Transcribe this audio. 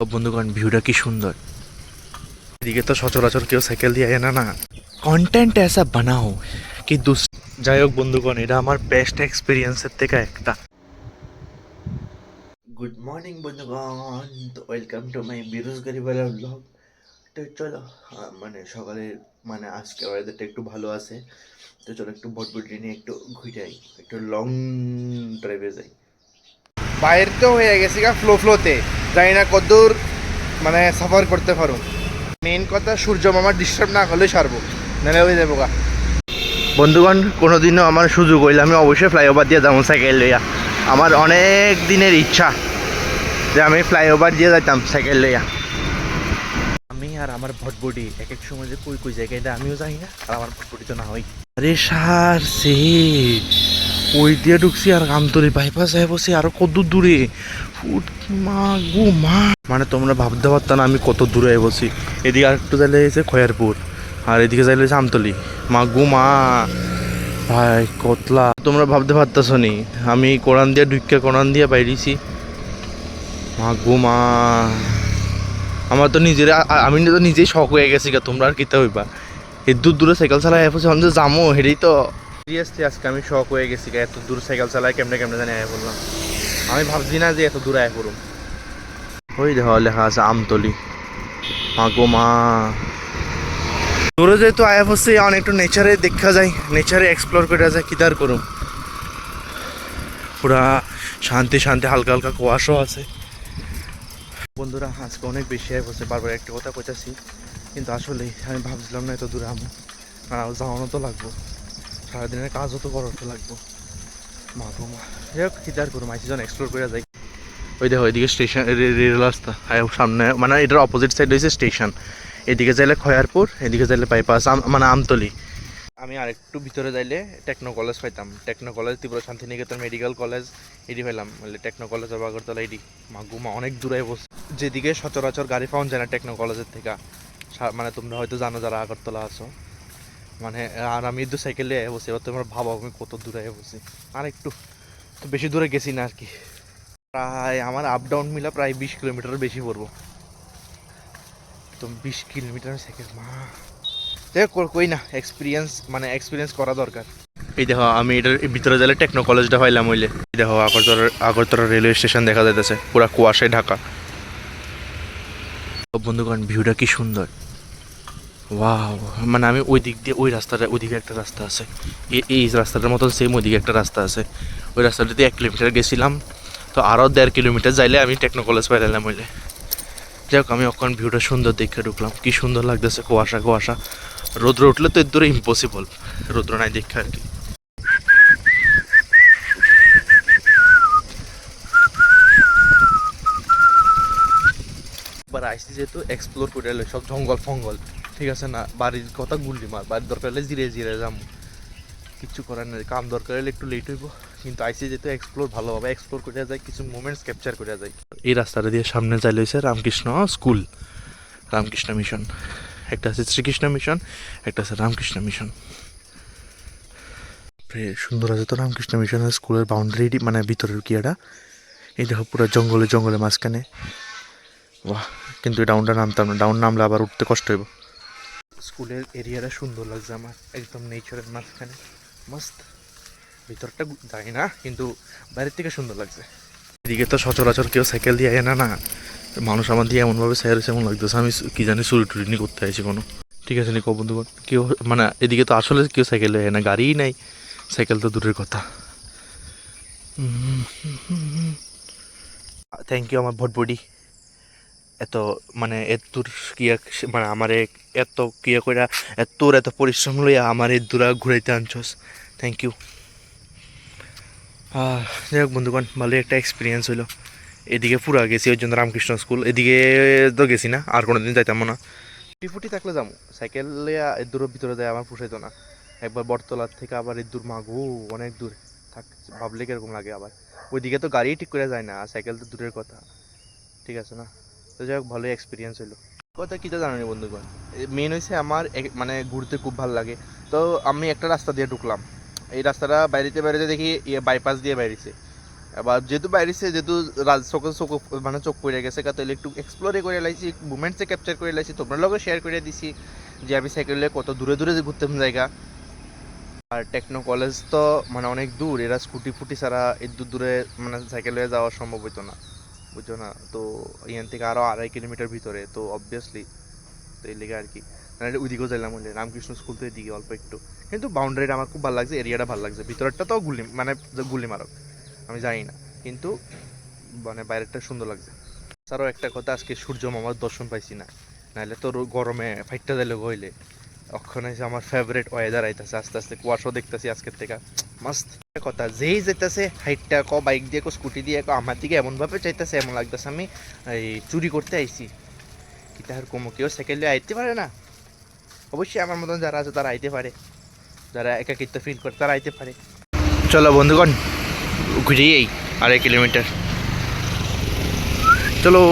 তো বন্ধুগণ ভিউটা কি সুন্দর। এদিকে তো সচরাচর কেউ সাইকেল দিয়ে আয় না। কন্টেন্ট এসা বানাও কি যাই হোক বন্ধুগণ, এটা আমার বেস্ট এক্সপিরিয়েন্সের থেকে একটা। গুড মর্নিং বন্ধুগণ, তো welcome to my Berozgari Bela blog. তো চলো মানে সকালে মানে আজকে ওয়েদারটা একটু ভালো আছে, তো চলো একটু ভটভটি নিয়ে একটু ঘুরে যাই, একটু লং ড্রাইভে যাই। বাইরে তো হয়ে গেছি গা ফ্লোতে জানি না কতদূর মানে সফর করতে পারো। মেন কথা সূর্য মামার ডিস্টার্ব না করলে সারবো, নাহলে হয়ে যাবো গা। বন্ধুগণ কোনোদিনও আমার সুযোগ হইলে আমি অবশ্যই ফ্লাইওভার দিয়ে যাবো সাইকেল লইয়া। আমার অনেক দিনের ইচ্ছা যে আমি ফ্লাইওভার দিয়ে যাইতাম সাইকেল লইয়া। আমি আর আমার ভটবডি এক এক সময় যে কই কই জায়গায় এটা আমিও জানি না, আর আমার ভটবডি তো না হয়। আরে সার সে ওই দিয়ে ঢুকছি আর আমতলি বাইপাস হয়ে বসে আরো কত দূরে। ফুট মা গো মা, মানে তোমরা ভাবতে পারতো না আমি কত দূরে বসি। এদিকে আর একটু যাইলে এসে খয়ারপুর, আর এদিকে যাইলে এসে আমতলি। মা গো মা ভাই কতলা, তোমরা ভাবতে পারতেছো নি আমি কোরআন দিয়ে ঢুকিয়া কোরআন দিয়ে বাইরেছি। মা গো মা, আমার তো নিজের আমি তো নিজেই শখ হয়ে গেছি গা। তোমরা আর কিতা হইবা এই দূর দূরে সাইকেল চালাই যে যামো হেরেই তো সিরিয়াসলি আজকে আমি শখ হয়ে গেছি গা। এত দূর সাইকেল চালাই কেমনে কেমনে জানি আয় বললাম। আমি ভাবছি না যে এত দূরে আয় পড়ুম। ওই দেখো লেখা আছে আমতলি। মা গো মা, দূরে যেহেতু আয়া পড়ছে অনেক একটু নেচারে দেখা যায়, নেচারে এক্সপ্লোর করে যায়, কিতার করুম। পুরা শান্তি শান্তি, হালকা হালকা কুয়াশাও আছে। বন্ধুরা আজকে অনেক বেশি আয় পড়ছে, বারবার একটা কথা কইতাছি, কিন্তু আসলে আমি ভাবছিলাম না এত দূরে আমো, আর যাওয়ানো তো লাগবো, সারাদিনের কাজও তো করতে লাগবো। মা গো মা, যাই হোক কিতার করুম, আইসি যখন এক্সপ্লোর করে যাই। ওই দেখো ওইদিকে স্টেশন, রেল রাস্তা সামনে, মানে এটার অপোজিট সাইড হয়েছে স্টেশন। এদিকে যাইলে খয়ারপুর, এদিকে যাইলে বাইপাস মানে আমতলি। আমি আরেকটু ভিতরে যাইলে টেকনো কলেজ পাইতাম, techno college, Tripura Santiniketan medical college এটি পাইলাম, বলে টেকনো কলেজ অফ আগরতলা এটি। মাগুমা অনেক দূরে বসে, যেদিকে সচরাচর গাড়ি পাওয়া যায় না টেকনো কলেজের থেকে। মানে তোমরা হয়তো জানো যারা আগরতলা আছো, মানে আর আমি একটু সাইকেলে বসে, এবার তোমরা ভাবো আমি কত দূরে বসি। আর একটু তো বেশি দূরে গেছি না আর কি, প্রায় আমার আপ ডাউন মিলা প্রায় 20 কিলোমিটার বেশি পড়বো। তো 20 কিলোমিটার সাইকেল মা, দেখ কই না এক্সপিরিয়েন্স করা দরকার। এই দেখো আমি এটার ভিতরে গেলে টেকনো কলেজটা পাইলাম হইলে। এই দেখো আগরতলা রেলওয়ে স্টেশন দেখা যাইতেছে, পুরা কুয়াশায় ঢাকা। বন্ধুগণ ভিউটা কি সুন্দর, ওয়াও। মানে আমি ওই দিক দিয়ে, ওই রাস্তাটা, ওইদিকে একটা রাস্তা আছে, এই রাস্তাটার মতন সেম ওইদিকে একটা রাস্তা আছে। ওই রাস্তাটা দিয়ে 1 কিলোমিটার গেছিলাম, তো আরও 1.5 কিলোমিটার যাইলে আমি টেকনো কলেজ পাইলাম হইলে। যাই হোক আমি ওখান ভিউটা সুন্দর দেখে ঢুকলাম, কি সুন্দর লাগতেছে, কুয়াশা কুয়াশা। রৌদ্র উঠলে তো এর দূরে ইম্পসিবল, রৌদ্র নাই দেখে আর কি। একবার আইসি যেহেতু এক্সপ্লোর করে এলো সব জঙ্গল ফঙ্গল, ঠিক আছে না, বাড়ির কথা গুল্লি মার, বাড়ির দরকার হলে জিরে জিরে যাম, কিচ্ছু করার নেই, কাম দরকার হলে একটু লেট হইব, কিন্তু আইসি যেহেতু এক্সপ্লোর ভালোভাবে এক্সপ্লোর করে যায়, কিছু মোমেন্টস ক্যাপচার করে যায়। এই রাস্তাটা দিয়ে সামনে যাইলে হয়েছে রামকৃষ্ণ স্কুল, রামকৃষ্ণ মিশন। একটা আছে শ্রীকৃষ্ণ মিশন, একটা আছে রামকৃষ্ণ মিশন। সুন্দর আছে তো রামকৃষ্ণ মিশনের স্কুলের বাউন্ডারি, মানে ভিতরের কি এটা, এই দেখো পুরো জঙ্গলে জঙ্গলে মাঝখানে। বাহ, কিন্তু ডাউনটা নামতাম না, ডাউন নামলে আবার উঠতে কষ্ট হইব। স্কুলের এরিয়াটা সুন্দর লাগছে আমার, একদম নেচারের মাঝখানে, মস্ত। ভিতরটা যাই না, কিন্তু বাইরের থেকে সুন্দর লাগছে। এদিকে তো সচরাচর কেউ সাইকেল দিয়ে আয় না, মানুষ আমার দিয়ে এমনভাবে সাইকেল এমন লাগতেছে আমি কি জানি চুরি টুরি নিয়ে করতে আইছি কোনো। ঠিক আছে নি বন্ধুগণ, কেউ মানে এদিকে তো আসলে কেউ সাইকেল আয় না, গাড়িই নাই, সাইকেল তো দূরের কথা। থ্যাংক ইউ আমার ভটবডি, এত মানে এত কিয়া, মানে আমার এত কিয়া কইরা, এত পরিশ্রম লইয়া আমার এই দূরা ঘুরাইতে আনছস, থ্যাংক ইউ। যাই হোক বন্ধুগণ, ভালোই একটা এক্সপিরিয়েন্স হইলো। এদিকে পুরা গেছি ওই জন্য রামকৃষ্ণ স্কুল, এদিকে তো গেছি না, আর কোনো দিন যাইতাম না। ফুটি থাকলে যাবো, সাইকেল লইয়া এর দূরের ভিতরে যায় আমার পুষাইতো না। একবার বটতলার থেকে আবার এর দূর মাগো, অনেক দূর থাক, ভাবলে কিরকম লাগে আবার। ওইদিকে তো গাড়ি ঠিক করে যায় না, সাইকেল তো দূরের কথা, ঠিক আছে না। তো যাই হোক ভালোই এক্সপিরিয়েন্স হইলো। কথা কী তো জানি বন্ধুগণ, মেন হয়েছে আমার মানে ঘুরতে খুব ভালো লাগে। তো আমি একটা রাস্তা দিয়ে ঢুকলাম, এই রাস্তাটা বাইরেতে বাইরেতে দেখি বাইপাস দিয়ে বাইরেছে, এবার যেহেতু বাইরেছে যেহেতু চোখে চোখ মানে চোখ পড়ে গেছে তাহলে একটু এক্সপ্লোরে করে লাইছি মুমেন্টসে ক্যাপচার করে লাইছি তোমার লগে শেয়ার করে দিছি যে আমি সাইকেলে কত দূরে দূরে ঘুরতাম জায়গা। আর টেকনো কলেজ তো মানে অনেক দূর, এরা স্কুটি ফুটি ছাড়া এর দূর দূরে মানে সাইকেলে যাওয়া সম্ভব হইতো না, বুঝছো না? তো এখান থেকে আরও 2.5 কিলোমিটার ভিতরে, তো অবভিয়াসলি তো এই লেগে আর কি মানে ওইদিকেও যাইলাম বলে রামকৃষ্ণ স্কুল তো এদিকে অল্প একটু, কিন্তু বাউন্ডারিটা আমার খুব ভালো লাগছে, এরিয়াটা ভালো লাগছে, ভিতরটা তো মানে গুলি মারক আমি জানি না, কিন্তু মানে বাইরেটা সুন্দর লাগছে। তারও একটা কথা, আজকে সূর্য মামার দর্শন পাইছি না, নাহলে তো গরমে ফাইটটা দিলে গইলে ওখানে যে আমার ফেভারিট ওয়েদার আইতাছে, আস্তে আস্তে কুয়াশাও দেখতেছি আজকের থেকে মস্ত কথা। যেই যেতেছে হাইটটা বাইক দিয়ে স্কুটি দিয়ে আমার দিকে এমনভাবে চাইতেছে, এমন লাগতেছে আমি এই চুরি করতে আইছি। কি তার কমো কেউ সাইকেল দিয়ে আইতে পারে না? অবশ্যই আমার মতন যারা আছে তারা আইতে পারে, যারা একাকিত্ব ফিল করে তারা আইতে পারে। চলো বন্ধুগণ ঘুরেই 2.5 কিলোমিটার চলো।